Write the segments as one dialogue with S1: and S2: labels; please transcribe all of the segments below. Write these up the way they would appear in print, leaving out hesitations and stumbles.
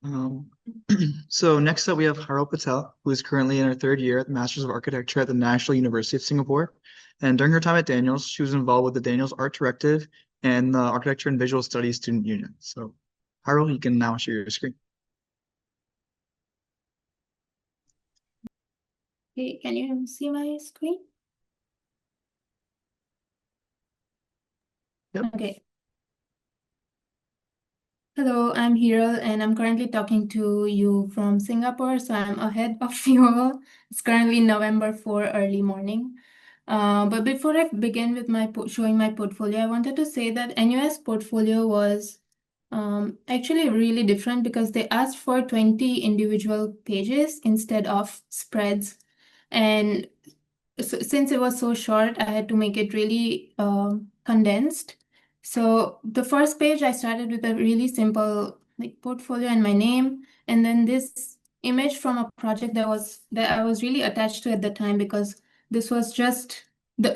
S1: Um, so next up, we have Hiral Patel, who is currently in her third year at the Masters of Architecture at the National University of Singapore. And during her time at Daniels, she was involved with the Daniels Art Directive and the Architecture and Visual Studies Student Union. So, Hiral, you can now share your screen.
S2: Okay, can you see my screen?
S1: Yep.
S2: Okay. Hello, I'm Hiral, and I'm currently talking to you from Singapore, so I'm ahead of you all. It's currently November 4, early morning. But before I begin with my showing my portfolio, I wanted to say that NUS portfolio was actually really different because they asked for 20 individual pages instead of spreads. And so, since it was so short, I had to make it really condensed. So the first page, I started with a really simple like portfolio and my name, and then this image from a project that I was really attached to at the time because this was just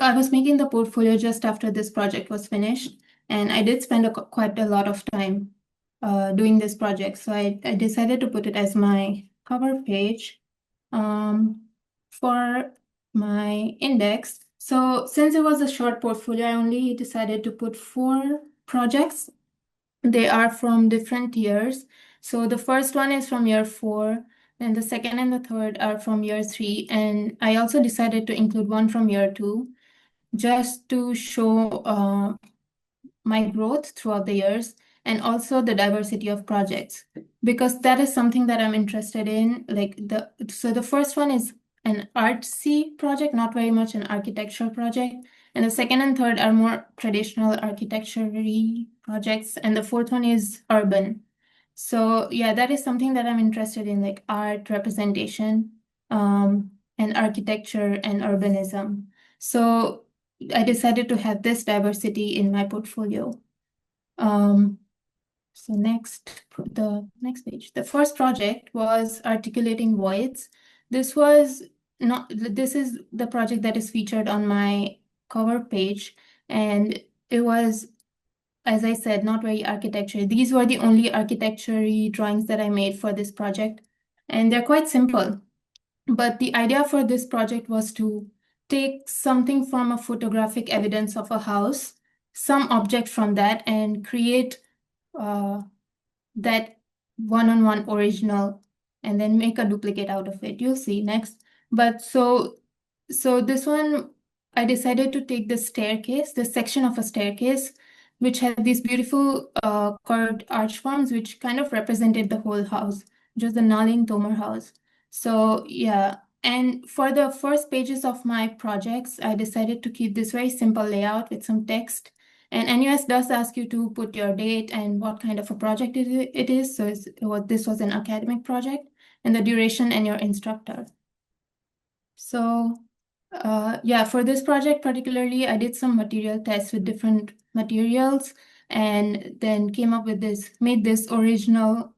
S2: I was making the portfolio just after this project was finished, and I did spend quite a lot of time doing this project. So I decided to put it as my cover page. For my index. So since it was a short portfolio, I only decided to put 4 projects. They are from different years. So the first one is from year 4, then the second and the third are from year 3, and I also decided to include one from year 2 just to show my growth throughout the years and also the diversity of projects because that is something that I'm interested in. The first one is an artsy project, not very much an architectural project. And the second and third are more traditional architecture projects. And the fourth one is urban. So yeah, that is something that I'm interested in, like art representation, and architecture and urbanism. So I decided to have this diversity in my portfolio. Um, so the next page. The first project was articulating voids. This is the project that is featured on my cover page, and it was, as I said, not very architecture. These were the only architecture drawings that I made for this project, and they're quite simple. But the idea for this project was to take something from a photographic evidence of a house, some object from that, and create uh, that one-on-one original, and then make a duplicate out of it. You'll see next. But so this one, I decided to take the staircase, the section of a staircase, which had these beautiful curved arch forms, which kind of represented the whole house, just the Nalin Tomar house. So yeah, and for the first pages of my projects, I decided to keep this very simple layout with some text. And NUS does ask you to put your date and what kind of a project it is. So this was an academic project, and the duration and your instructor. So yeah, for this project particularly, I did some material tests with different materials and then came up with made this original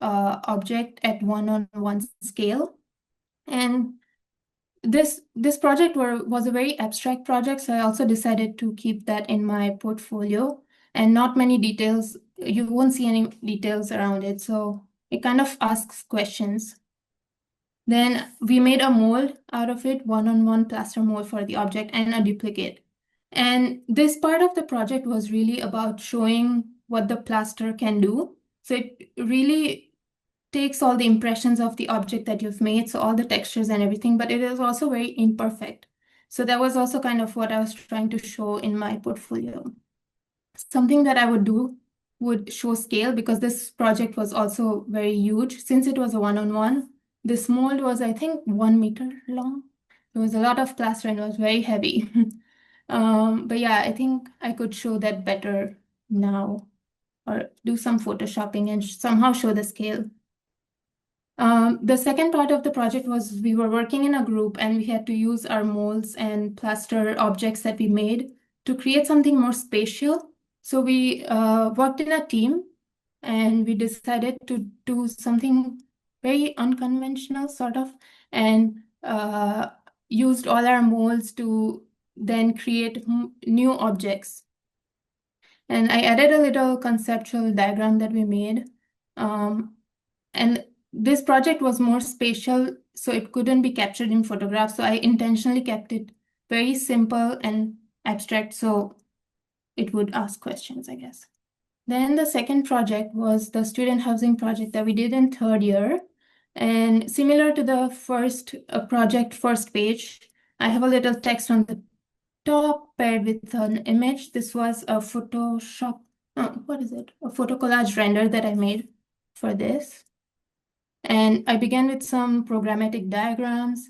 S2: object at 1-on-1 scale. And this project was a very abstract project, so I also decided to keep that in my portfolio and not many details. You won't see any details around it, so it kind of asks questions. Then we made a mold out of it, 1-on-1 plaster mold for the object and a duplicate. And this part of the project was really about showing what the plaster can do. So it really takes all the impressions of the object that you've made, so all the textures and everything, but it is also very imperfect. So that was also kind of what I was trying to show in my portfolio. Something that I would do would show scale because this project was also very huge. Since it was a one-on-one, this mold was, I think, 1 meter long. There was a lot of plaster and it was very heavy. But yeah, I think I could show that better now or do some photoshopping and somehow show the scale. The second part of the project was we were working in a group and we had to use our molds and plaster objects that we made to create something more spatial. So we worked in a team and we decided to do something very unconventional, sort of, and used all our molds to then create new objects. And I added a little conceptual diagram that we made And this project was more spatial, so it couldn't be captured in photographs. So I intentionally kept it very simple and abstract, so it would ask questions, I guess. Then the second project was the student housing project that we did in third year. And similar to the first project, first page, I have a little text on the top paired with an image. This was a Photoshop, what is it? A photo collage render that I made for this. And I began with some programmatic diagrams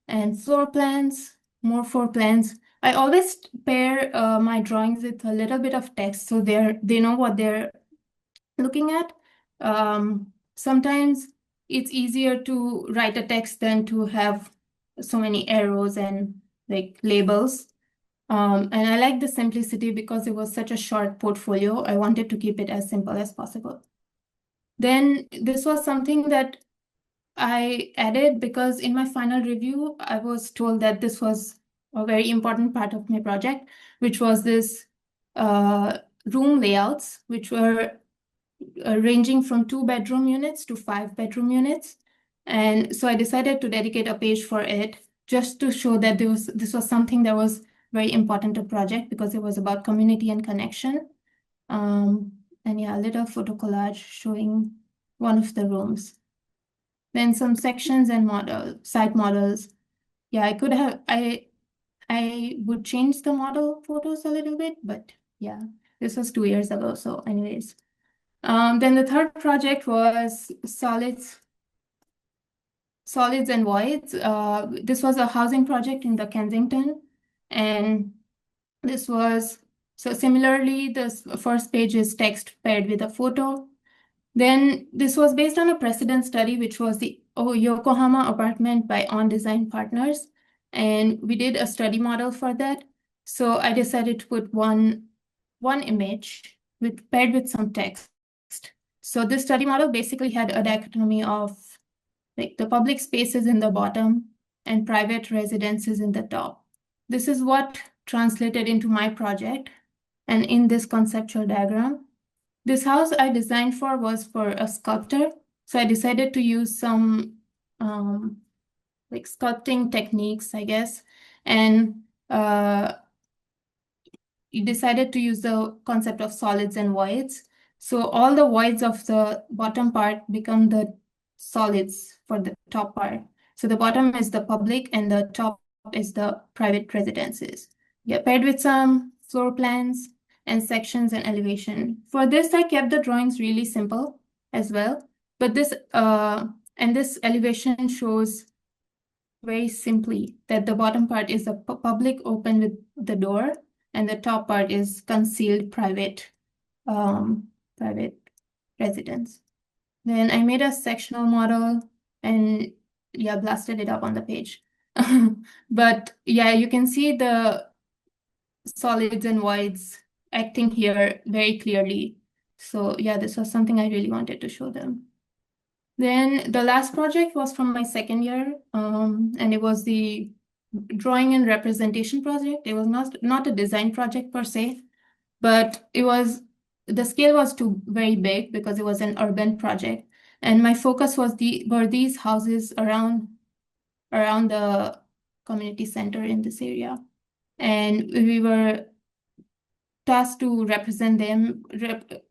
S2: and floor plans, more floor plans. I always pair my drawings with a little bit of text so they know what they're looking at. Sometimes it's easier to write a text than to have so many arrows and like labels. And I like the simplicity because it was such a short portfolio. I wanted to keep it as simple as possible. Then this was something that I added because in my final review, I was told that this was a very important part of my project, which was this room layouts, which were ranging from 2-bedroom units to 5-bedroom units. And so I decided to dedicate a page for it just to show that this was something that was very important to project because it was about community and connection. And yeah, a little photo collage showing one of the rooms. Then some sections and site models. Yeah, I would change the model photos a little bit, but yeah, this was 2 years ago. So anyways, then the third project was solids and voids. This was a housing project in the Kensington, and this was so similarly. This first page is text paired with a photo. Then this was based on a precedent study, which was the Yokohama apartment by On Design Partners. And we did a study model for that. So I decided to put one image paired with some text. So this study model basically had a dichotomy of like the public spaces in the bottom and private residences in the top. This is what translated into my project and in this conceptual diagram. This house I designed was for a sculptor. So I decided to use some like sculpting techniques, I guess. And decided to use the concept of solids and voids. So all the voids of the bottom part become the solids for the top part. So the bottom is the public and the top is the private residences. Yeah, paired with some floor plans and sections and elevation. For this, I kept the drawings really simple as well. But this elevation shows very simply that the bottom part is a public open with the door and the top part is concealed private residence. Then I made a sectional model and yeah, blasted it up on the page. But yeah, you can see the solids and voids acting here very clearly. So yeah, this was something I really wanted to show them. Then the last project was from my second year, and it was the drawing and representation project. It was not a design project per se, but the scale was too very big because it was an urban project. And my focus were these houses around the community center in this area. And we were tasked to represent them,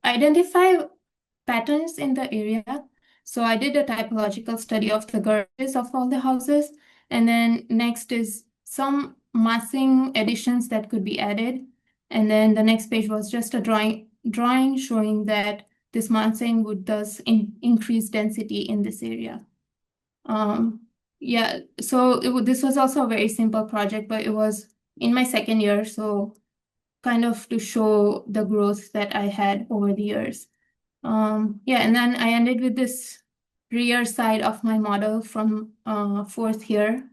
S2: identify patterns in the area. So I did a typological study of the garages of all the houses. And then next is some massing additions that could be added. And then the next page was just a drawing showing that this massing would thus increase density in this area. Yeah, so this was also a very simple project, but it was in my second year, so kind of to show the growth that I had over the years. Yeah, and then I ended with this rear side of my model from fourth year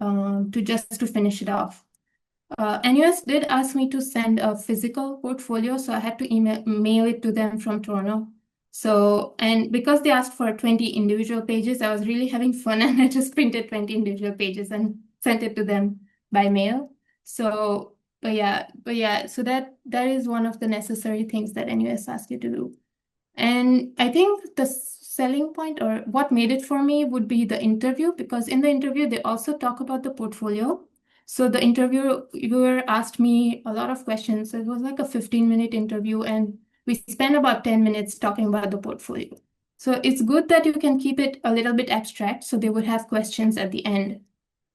S2: to finish it off. NUS did ask me to send a physical portfolio, so I had to mail it to them from Toronto. So, and because they asked for 20 individual pages, I was really having fun and I just printed 20 individual pages and sent it to them by mail. So, but yeah, so that is one of the necessary things that NUS asks you to do. And I think the selling point or what made it for me would be the interview, because in the interview, they also talk about the portfolio. So the interviewer asked me a lot of questions. It was like a 15-minute interview, and we spent about 10 minutes talking about the portfolio. So it's good that you can keep it a little bit abstract, so they would have questions at the end.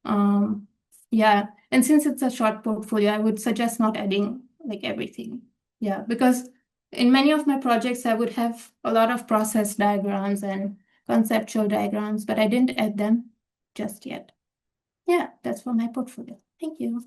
S2: Um, yeah, and since it's a short portfolio, I would suggest not adding like everything. Yeah, because in many of my projects, I would have a lot of process diagrams and conceptual diagrams, but I didn't add them just yet. Yeah, that's for my portfolio. Thank you.